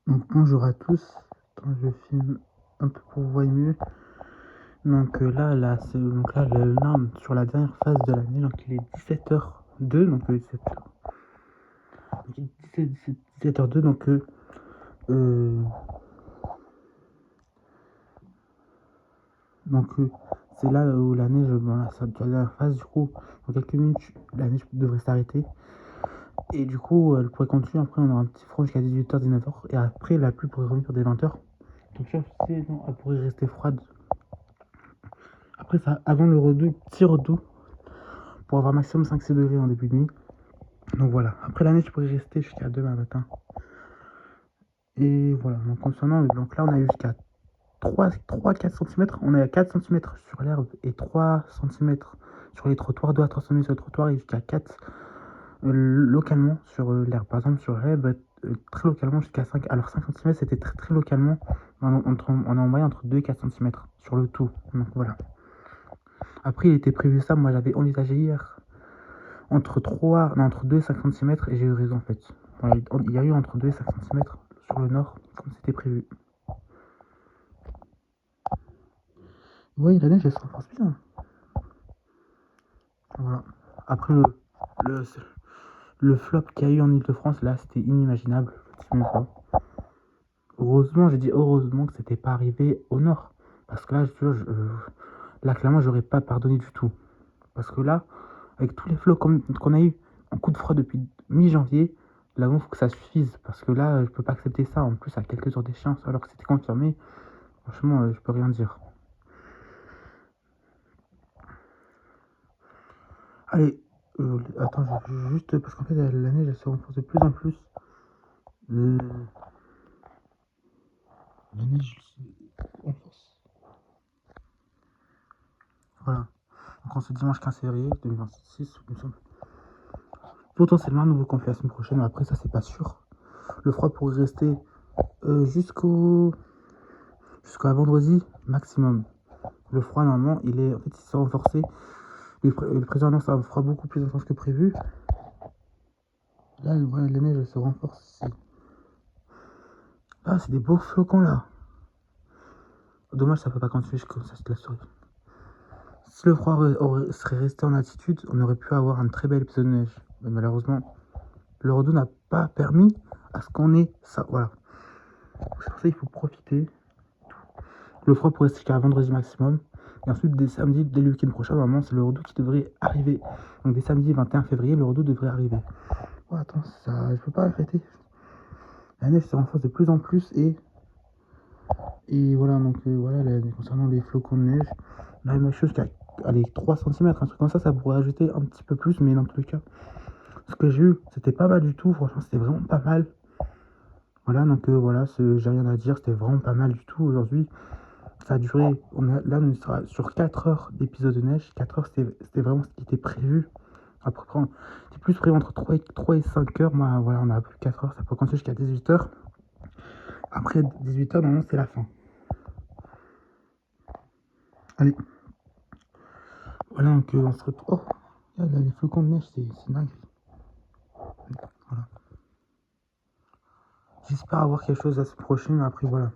Donc bonjour à tous. Attends, je filme un peu pour vous voir mieux. Donc là, sur la dernière phase de l'année, donc il est 17h02, donc 17h02, euh, c'est là où la neige, voilà, ça la dernière phase, du coup, dans quelques minutes, la neige devrait s'arrêter. Et du coup, elle pourrait continuer, après on aura un petit front jusqu'à 18h, 19h, et après la pluie pourrait revenir dès 20h. Donc là, non, elle pourrait rester froide. Après ça, avant le redout, petit redout, pour avoir maximum 5-6 degrés en début de nuit. Donc voilà, après la neige, je pourrais rester jusqu'à demain matin. Et voilà, donc concernant, donc là on a eu jusqu'à 3-4 cm, on est à 4 cm sur l'herbe et 3 cm sur les trottoirs, 2 à 3 cm sur le trottoir et jusqu'à 4 localement sur l'herbe. Par exemple sur l'herbe, très localement jusqu'à 5, alors 5 cm c'était très très localement, on est en moyenne entre 2 et 4 cm sur le tout. Donc voilà. Après il était prévu ça, moi j'avais envisagé hier entre 2 et 5 cm et j'ai eu raison en fait. Voilà, il y a eu entre 2 et 5 cm sur le nord, comme c'était prévu. Oui, la neige elle se renforce bien. Voilà. Après le, le flop qu'il y a eu en Ile-de-France, là c'était inimaginable. Je ne sais même pas. Heureusement, j'ai dit heureusement que c'était pas arrivé au nord. Parce que là, là clairement, j'aurais pas pardonné du tout. Parce que là, avec tous les flots qu'on a eu en coup de froid depuis mi-janvier, là, il faut que ça suffise. Parce que là, je peux pas accepter ça. En plus, à quelques heures d'échéance, alors que c'était confirmé. Franchement, je peux rien dire. Allez, attends, juste parce qu'en fait, la neige, elle se renforce de plus en plus. La neige se renforce. Voilà. Donc, on se dimanche 15 février 2026, il me semble. Potentiellement, un nouveau conflit la semaine prochaine. Après, ça, c'est pas sûr. Le froid pourrait rester jusqu'à vendredi maximum. Le froid, normalement, il s'est renforcé. Le président annonce un froid beaucoup plus intense que prévu. Là, voilà, la neige se renforce ici. Ah, c'est des beaux flocons là. Dommage, ça peut pas continuer comme ça, c'est la souris. Si le froid serait resté en altitude, on aurait pu avoir un très bel épisode de neige. Mais malheureusement, le redout n'a pas permis à ce qu'on ait ça. Voilà. C'est pour ça qu'il faut profiter. Le froid pourrait rester jusqu'à vendredi maximum. Et ensuite, dès samedi, dès le week-end prochain, normalement, c'est le redout qui devrait arriver. Donc, dès samedi 21 février, le redout devrait arriver. Oh, attends, ça, je peux pas arrêter. La neige se renforce de plus en plus et voilà, donc voilà, concernant les flocons de neige, on a une chose qui a 3 cm, un truc comme ça pourrait ajouter un petit peu plus, mais dans tous les cas, ce que j'ai eu, c'était pas mal du tout, franchement, c'était vraiment pas mal. Voilà, donc voilà, j'ai rien à dire, c'était vraiment pas mal du tout aujourd'hui. Ça a duré, là on sera sur 4 heures d'épisode de neige. 4 heures c'était vraiment ce qui était prévu. Après, c'était plus prévu entre 3 et 5 heures. Moi voilà, on a plus 4 heures, ça peut continuer jusqu'à 18 heures. Après 18 heures, normalement c'est la fin. Allez. Voilà, donc on se retrouve. Oh, là, les flocons de neige, c'est dingue. Voilà. J'espère avoir quelque chose la semaine prochaine, mais après voilà.